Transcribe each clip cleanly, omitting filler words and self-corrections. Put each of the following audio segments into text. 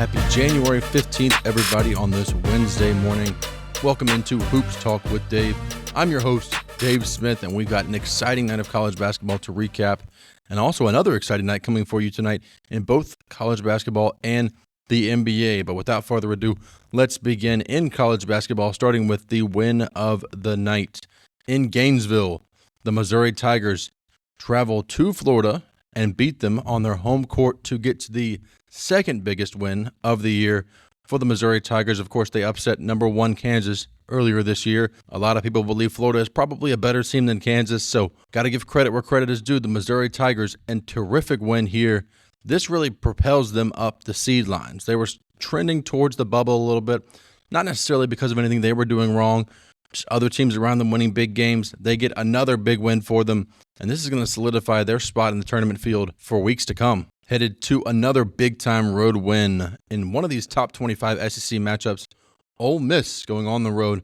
Happy January 15th, everybody, on this Wednesday morning. Welcome into Hoops Talk with Dave. I'm your host, Dave Smith, and we've got an exciting night of college basketball to recap, and also another exciting night coming for you tonight in both college basketball and the NBA. But without further ado, let's begin in college basketball, starting with the win of the night. In Gainesville, the Missouri Tigers travel to Florida and beat them on their home court to get to the second biggest win of the year for the Missouri Tigers. Of course, they upset number one Kansas earlier this year. A lot of people believe Florida is probably a better team than Kansas, so got to give credit where credit is due. The Missouri Tigers, and terrific win here. This really propels them up the seed lines. They were trending towards the bubble a little bit, not necessarily because of anything they were doing wrong, just other teams around them winning big games. They get another big win for them, and this is going to solidify their spot in the tournament field for weeks to come. Headed to another big-time road win in one of these top 25 SEC matchups. Ole Miss going on the road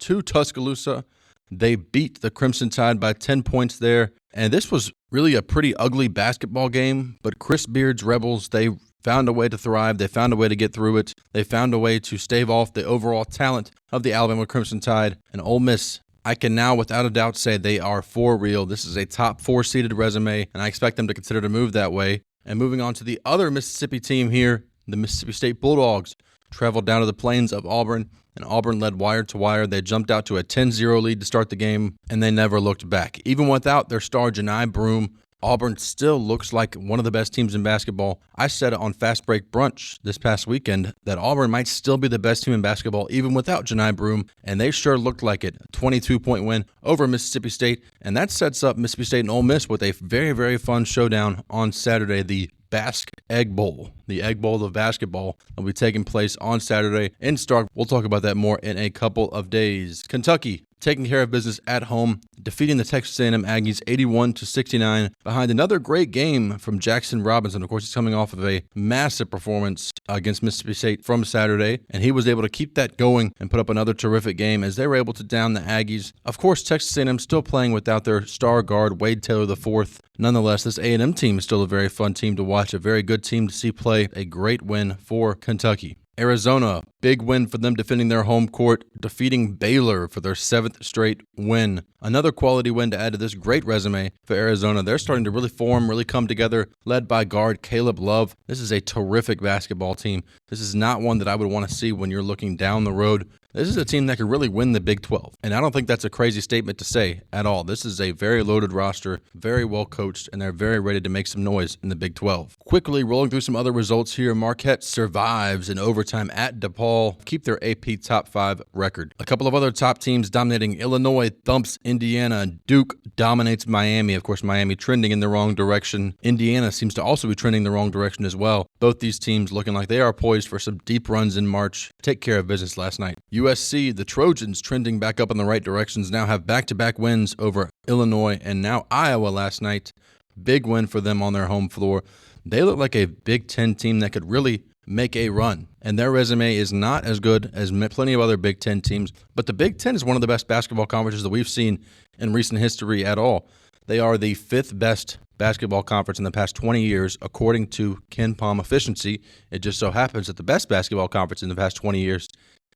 to Tuscaloosa. They beat the Crimson Tide by 10 points there, and this was really a pretty ugly basketball game, but Chris Beard's Rebels, they found a way to thrive. They found a way to get through it. They found a way to stave off the overall talent of the Alabama Crimson Tide. And Ole Miss, I can now without a doubt say they are for real. This is a top four seeded resume, and I expect them to consider to move that way. And moving on to the other Mississippi team here, the Mississippi State Bulldogs traveled down to the plains of Auburn, and Auburn led wire to wire. They jumped out to a 10-0 lead to start the game, and they never looked back. Even without their star Janai Broome, Auburn still looks like one of the best teams in basketball. I said it on Fast Break Brunch this past weekend that Auburn might still be the best team in basketball even without Janai Broome, and they sure looked like it. 22-point win over Mississippi State, and that sets up Mississippi State and Ole Miss with a very, very fun showdown on Saturday, the Basque Egg Bowl. The Egg Bowl of basketball will be taking place on Saturday in Stark. We'll talk about that more in a couple of days. Kentucky taking care of business at home, defeating the Texas A&M Aggies 81-69 behind another great game from Jackson Robinson. Of course, he's coming off of a massive performance against Mississippi State from Saturday, and he was able to keep that going and put up another terrific game as they were able to down the Aggies. Of course, Texas A&M still playing without their star guard, Wade Taylor IV. Nonetheless, this A&M team is still a very fun team to watch, a very good team to see play, a great win for Kentucky. Arizona, big win for them defending their home court, defeating Baylor for their seventh straight win. Another quality win to add to this great resume for Arizona. They're starting to really form, really come together, led by guard Caleb Love. This is a terrific basketball team. This is not one that I would want to see when you're looking down the road. This is a team that could really win the Big 12, and I don't think that's a crazy statement to say at all. This is a very loaded roster, very well coached, and they're very ready to make some noise in the Big 12. Quickly rolling through some other results here. Marquette survives in overtime at DePaul, keep their AP top 5 record. A couple of other top teams dominating. Illinois thumps Indiana. Duke dominates Miami. Of course, Miami trending in the wrong direction. Indiana seems to also be trending the wrong direction as well. Both these teams looking like they are poised for some deep runs in March. Take care of business last night. USC, the Trojans trending back up in the right directions, now have back-to-back wins over Illinois and now Iowa last night. Big win for them on their home floor. They look like a Big Ten team that could really make a run, and their resume is not as good as plenty of other Big Ten teams, but the Big Ten is one of the best basketball conferences that we've seen in recent history at all. They are the fifth best basketball conference in the past 20 years, according to Ken Palm efficiency. It just so happens that the best basketball conference in the past 20 years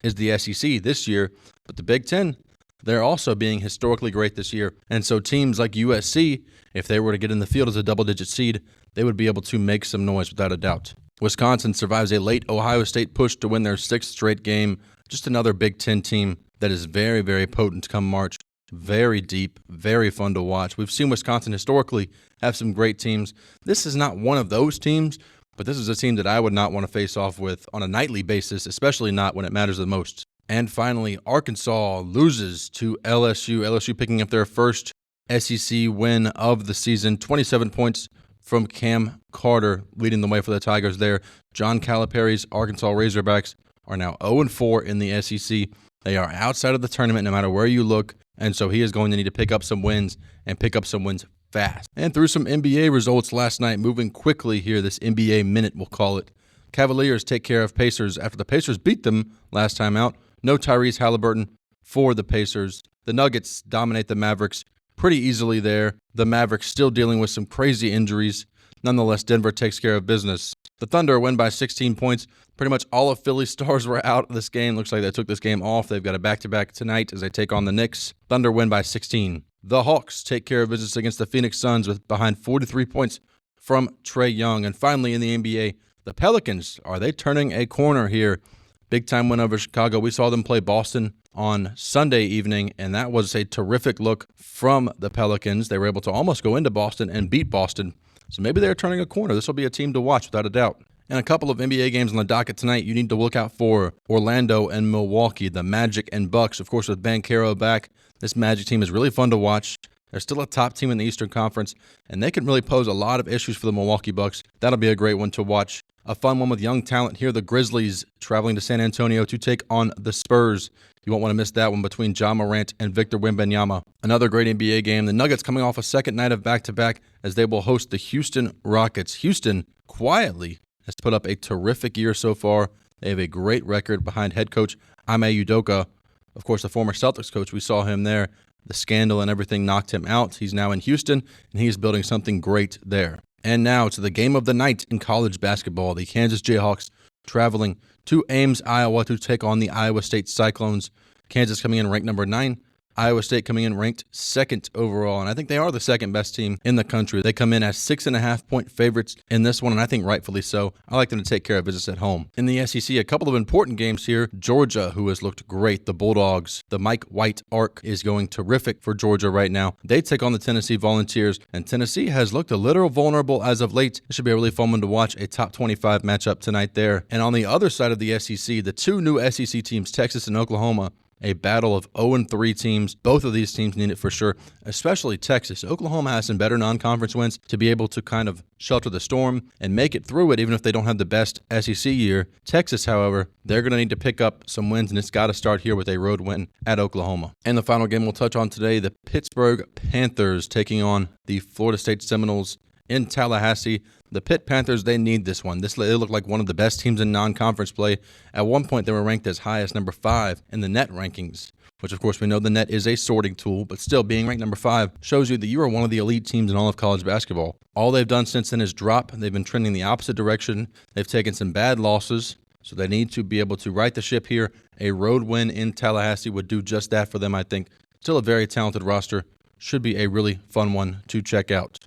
is the SEC this year, but the Big Ten, they're also being historically great this year. And so teams like USC, if they were to get in the field as a double-digit seed, they would be able to make some noise without a doubt. Wisconsin survives a late Ohio State push to win their sixth straight game. Just another Big Ten team that is very, very potent come March. Very deep, very fun to watch. We've seen Wisconsin historically have some great teams. This is not one of those teams, but this is a team that I would not want to face off with on a nightly basis, especially not when it matters the most. And finally, Arkansas loses to LSU. LSU picking up their first SEC win of the season. 27 points from Cam Carter leading the way for the Tigers there. John Calipari's Arkansas Razorbacks are now 0-4 in the SEC. They are outside of the tournament no matter where you look, and so he is going to need to pick up some wins and pick up some wins fast. And through some NBA results last night, moving quickly here, this NBA minute we'll call it. Cavaliers take care of Pacers after the Pacers beat them last time out. No Tyrese Halliburton for the Pacers. The Nuggets dominate the Mavericks pretty easily there. The Mavericks still dealing with some crazy injuries. Nonetheless, Denver takes care of business The Thunder win by 16 points. Pretty much all of Philly's stars were out of this game. Looks like they took this game off. They've got a back-to-back tonight as they take on the Knicks. Thunder win by 16. The Hawks take care of business against the Phoenix Suns with behind 43 points from Trae Young. And finally in the NBA, the Pelicans, are they turning a corner here? Big time win over Chicago. We saw them play Boston on Sunday evening, and that was a terrific look from the Pelicans. They were able to almost go into Boston and beat Boston. So maybe they're turning a corner. This will be a team to watch without a doubt. And a couple of NBA games on the docket tonight you need to look out for: Orlando and Milwaukee, the Magic and Bucks. Of course, with Banchero back, this Magic team is really fun to watch. They're still a top team in the Eastern Conference, and they can really pose a lot of issues for the Milwaukee Bucks. That'll be a great one to watch. A fun one with young talent here, the Grizzlies traveling to San Antonio to take on the Spurs. You won't want to miss that one between Ja Morant and Victor Wembanyama. Another great NBA game. The Nuggets coming off a second night of back-to-back as they will host the Houston Rockets. Houston quietly has put up a terrific year so far. They have a great record behind head coach Ime Udoka. Of course, the former Celtics coach, we saw him there. The scandal and everything knocked him out. He's now in Houston, and he's building something great there. And now to the game of the night in college basketball. The Kansas Jayhawks traveling to Ames, Iowa to take on the Iowa State Cyclones. Kansas coming in ranked number 9. Iowa State coming in ranked 2nd overall, and I think they are the second best team in the country. They come in as 6.5-point favorites in this one, and I think rightfully so. I like them to take care of business at home. In the SEC, a couple of important games here. Georgia, who has looked great, the Bulldogs. The Mike White arc is going terrific for Georgia right now. They take on the Tennessee Volunteers, and Tennessee has looked a little vulnerable as of late. It should be a really fun one to watch, a top 25 matchup tonight there. And on the other side of the SEC, the two new SEC teams, Texas and Oklahoma, a battle of 0-3 teams. Both of these teams need it for sure, especially Texas. Oklahoma has some better non-conference wins to be able to kind of shelter the storm and make it through it, even if they don't have the best SEC year. Texas, however, they're going to need to pick up some wins, and it's got to start here with a road win at Oklahoma. And the final game we'll touch on today, the Pittsburgh Panthers taking on the Florida State Seminoles in Tallahassee. The Pitt Panthers, they need this one. They look like one of the best teams in non-conference play. At one point, they were ranked as high as number 5 in the net rankings, which, of course, we know the net is a sorting tool, but still being ranked number 5 shows you that you are one of the elite teams in all of college basketball. All they've done since then is drop. They've been trending the opposite direction. They've taken some bad losses, so they need to be able to right the ship here. A road win in Tallahassee would do just that for them, I think. Still a very talented roster. Should be a really fun one to check out.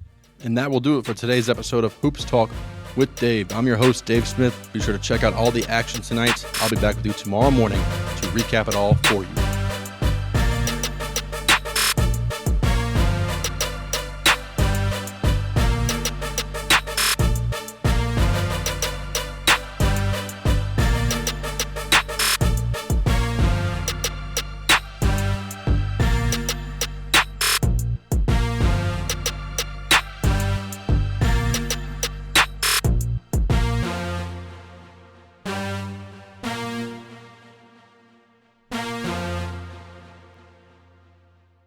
And that will do it for today's episode of Hoops Talk with Dave. I'm your host, Dave Smith. Be sure to check out all the action tonight. I'll be back with you tomorrow morning to recap it all for you.